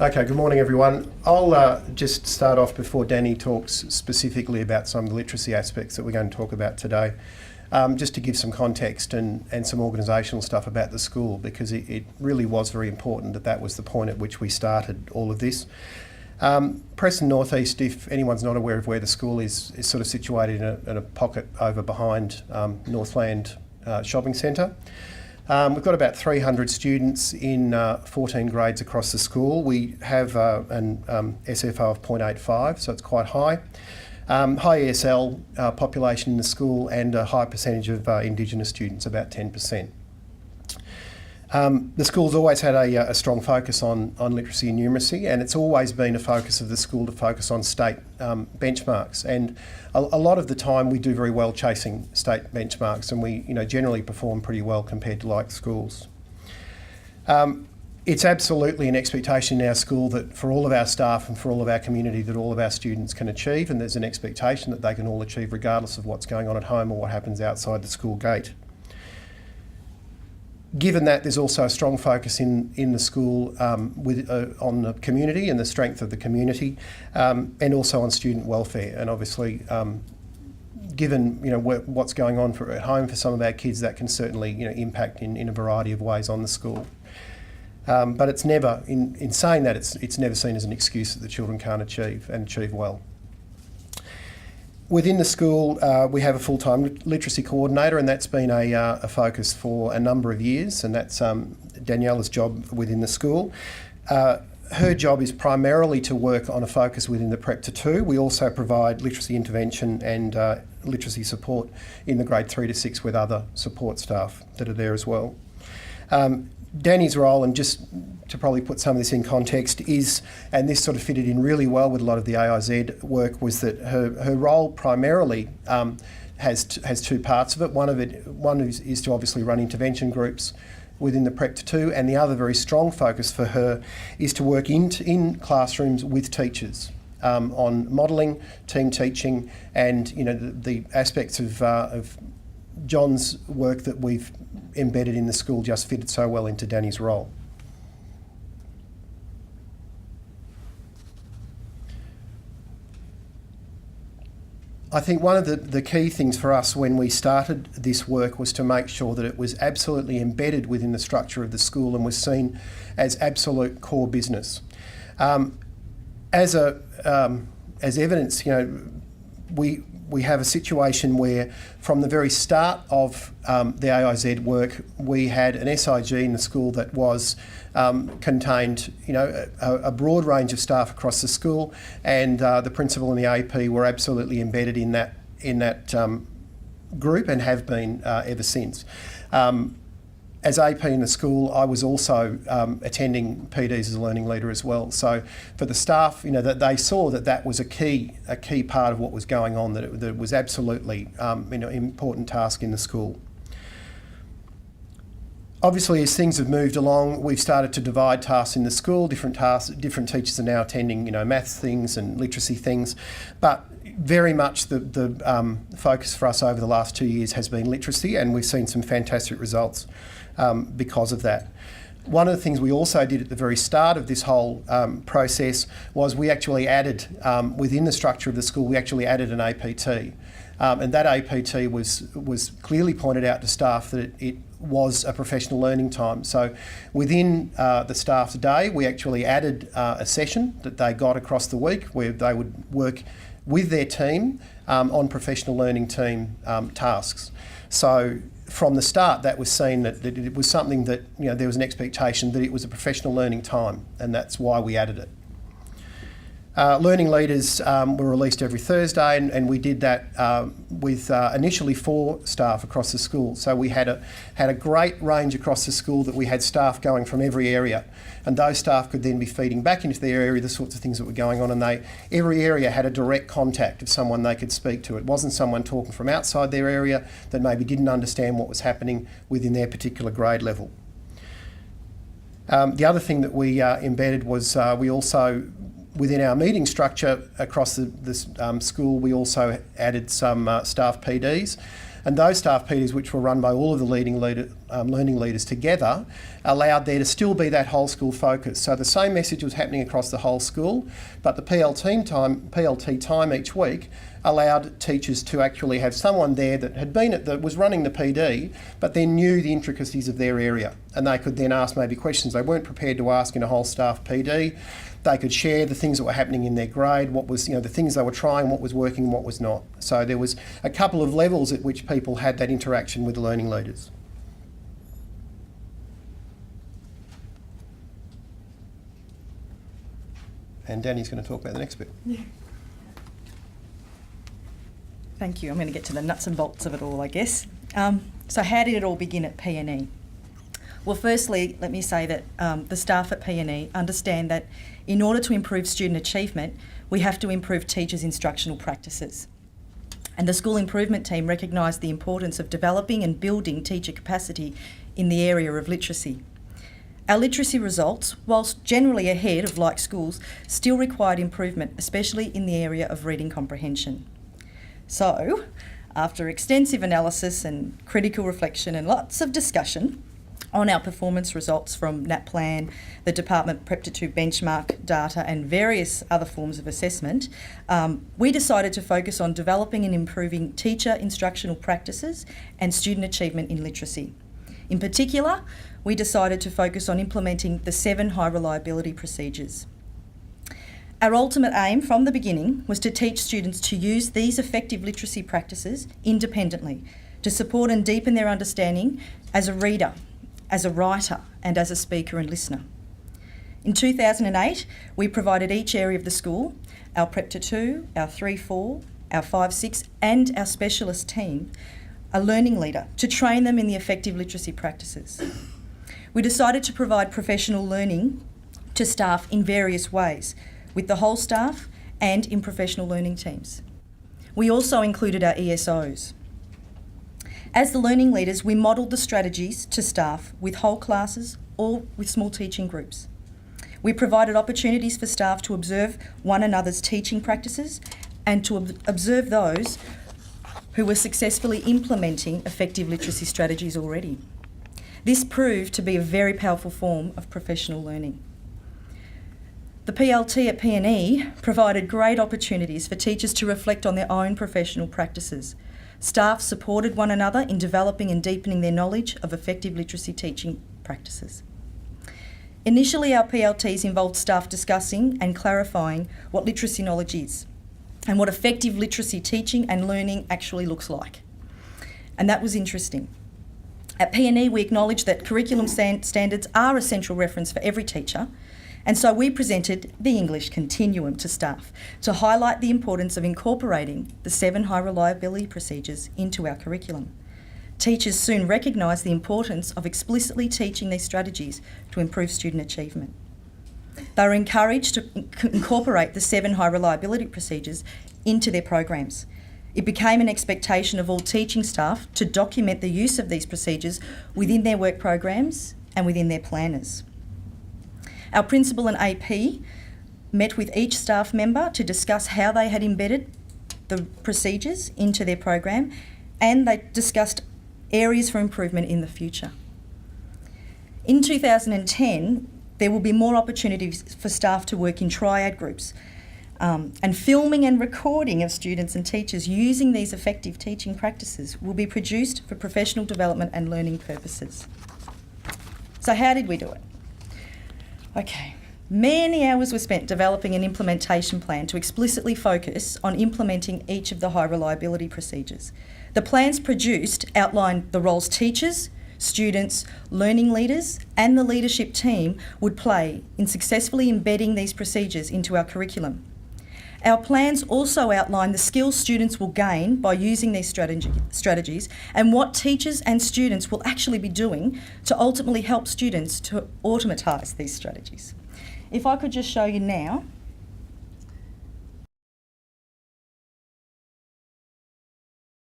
Okay, good morning everyone. I'll just start off before Danny talks specifically about some of the literacy aspects that we're going to talk about today, just to give some context and some organisational stuff about the school, because it really was very important that was the point at which we started all of this. Preston Northeast, if anyone's not aware of where the school is sort of situated in a pocket over behind Northland Shopping Centre. We've got about 300 students in 14 grades across the school. We have an SFO of 0.85, so it's quite high. High ESL population in the school and a high percentage of Indigenous students, about 10%. The school's always had a strong focus on literacy and numeracy, and it's always been a focus of the school to focus on state benchmarks. And a lot of the time we do very well chasing state benchmarks, and we generally perform pretty well compared to like schools. It's absolutely an expectation in our school that for all of our staff and for all of our community that all of our students can achieve, and there's an expectation that they can all achieve regardless of what's going on at home or what happens outside the school gate. Given that, there's also a strong focus in the school on the community and the strength of the community, and also on student welfare. And obviously, given what's going on at home for some of our kids, that can certainly impact in a variety of ways on the school. But it's never, in saying that, it's never seen as an excuse that the children can't achieve and achieve well. Within the school, we have a full-time literacy coordinator, and that's been a focus for a number of years, and that's Daniela's job within the school. Her job is primarily to work on a focus within the Prep to 2. We also provide literacy intervention and literacy support in the grade 3 to 6 with other support staff that are there as well. Danny's role, and just to probably put some of this in context, is, and this sort of fitted in really well with a lot of the AIZ work, was that her role primarily has two parts of it. One is to obviously run intervention groups within the Prep to 2, and the other very strong focus for her is to work in classrooms with teachers on modelling, team teaching, and the aspects of John's work that we've embedded in the school just fitted so well into Danny's role. I think one of the key things for us when we started this work was to make sure that it was absolutely embedded within the structure of the school and was seen as absolute core business. As evidence, we have a situation where from the very start of the AIZ work, we had an SIG in the school that was contained a broad range of staff across the school, and the principal and the AP were absolutely embedded in that group and have been ever since. As AP in the school, I was also attending PDs as a learning leader as well. So for the staff, that they saw that was a key part of what was going on, that it was absolutely important task in the school. Obviously, as things have moved along, we've started to divide tasks in the school. Different teachers are now attending, maths things and literacy things, but very much the focus for us over the last 2 years has been literacy, and we've seen some fantastic results because of that. One of the things we also did at the very start of this whole process was we actually added, within the structure of the school, we actually added an APT. And that APT was clearly pointed out to staff that it was a professional learning time. So within the staff's day, we actually added a session that they got across the week where they would work with their team on professional learning team tasks. So from the start, that was seen that it was something that there was an expectation that it was a professional learning time, and that's why we added it. Learning leaders were released every Thursday, and we did that with initially 4 staff across the school. So we had a great range across the school, that we had staff going from every area, and those staff could then be feeding back into their area the sorts of things that were going on, and every area had a direct contact of someone they could speak to. It wasn't someone talking from outside their area that maybe didn't understand what was happening within their particular grade level. The other thing that we embedded was we also, within our meeting structure across the school, we also added some staff PDs, and those staff PDs, which were run by all of the learning leaders together allowed there to still be that whole school focus. So the same message was happening across the whole school, but the PLT time each week allowed teachers to actually have someone there that was running the PD, but then knew the intricacies of their area, and they could then ask maybe questions they weren't prepared to ask in a whole staff PD. They could share the things that were happening in their grade, what was, the things they were trying, what was working and what was not. So there was a couple of levels at which people had that interaction with the learning leaders. And Danny's going to talk about the next bit. Yeah. Thank you. I'm going to get to the nuts and bolts of it all, I guess. So how did it all begin at PNE? Well, firstly, let me say that the staff at PNE understand that in order to improve student achievement, we have to improve teachers' instructional practices. And the school improvement team recognised the importance of developing and building teacher capacity in the area of literacy. Our literacy results, whilst generally ahead of like schools, still required improvement, especially in the area of reading comprehension. So, after extensive analysis and critical reflection and lots of discussion on our performance results from NAPLAN, the Department Prep to 2 benchmark data and various other forms of assessment, we decided to focus on developing and improving teacher instructional practices and student achievement in literacy. In particular, we decided to focus on implementing the 7 high reliability procedures. Our ultimate aim from the beginning was to teach students to use these effective literacy practices independently to support and deepen their understanding as a reader, as a writer and as a speaker and listener. In 2008, we provided each area of the school, our Prep to 2, our 3-4, our 5-6 and our specialist team, a learning leader to train them in the effective literacy practices. We decided to provide professional learning to staff in various ways, with the whole staff and in professional learning teams. We also included our ESOs. As the learning leaders, we modelled the strategies to staff with whole classes or with small teaching groups. We provided opportunities for staff to observe one another's teaching practices and to observe those who were successfully implementing effective literacy strategies already. This proved to be a very powerful form of professional learning. The PLT at PNE provided great opportunities for teachers to reflect on their own professional practices. Staff supported one another in developing and deepening their knowledge of effective literacy teaching practices. Initially, our PLTs involved staff discussing and clarifying what literacy knowledge is and what effective literacy teaching and learning actually looks like. And that was interesting. At PNE, we acknowledge that curriculum standards are a central reference for every teacher, and so we presented the English Continuum to staff to highlight the importance of incorporating the 7 high reliability procedures into our curriculum. Teachers soon recognised the importance of explicitly teaching these strategies to improve student achievement. They were encouraged to incorporate the 7 high reliability procedures into their programs. It became an expectation of all teaching staff to document the use of these procedures within their work programs and within their planners. Our principal and AP met with each staff member to discuss how they had embedded the procedures into their program, and they discussed areas for improvement in the future. In 2010, there will be more opportunities for staff to work in triad groups, and filming and recording of students and teachers using these effective teaching practices will be produced for professional development and learning purposes. So how did we do it? Okay, many hours were spent developing an implementation plan to explicitly focus on implementing each of the high reliability procedures. The plans produced outlined the roles teachers, students, learning leaders and the leadership team would play in successfully embedding these procedures into our curriculum. Our plans also outline the skills students will gain by using these strategies and what teachers and students will actually be doing to ultimately help students to automatise these strategies. If I could just show you now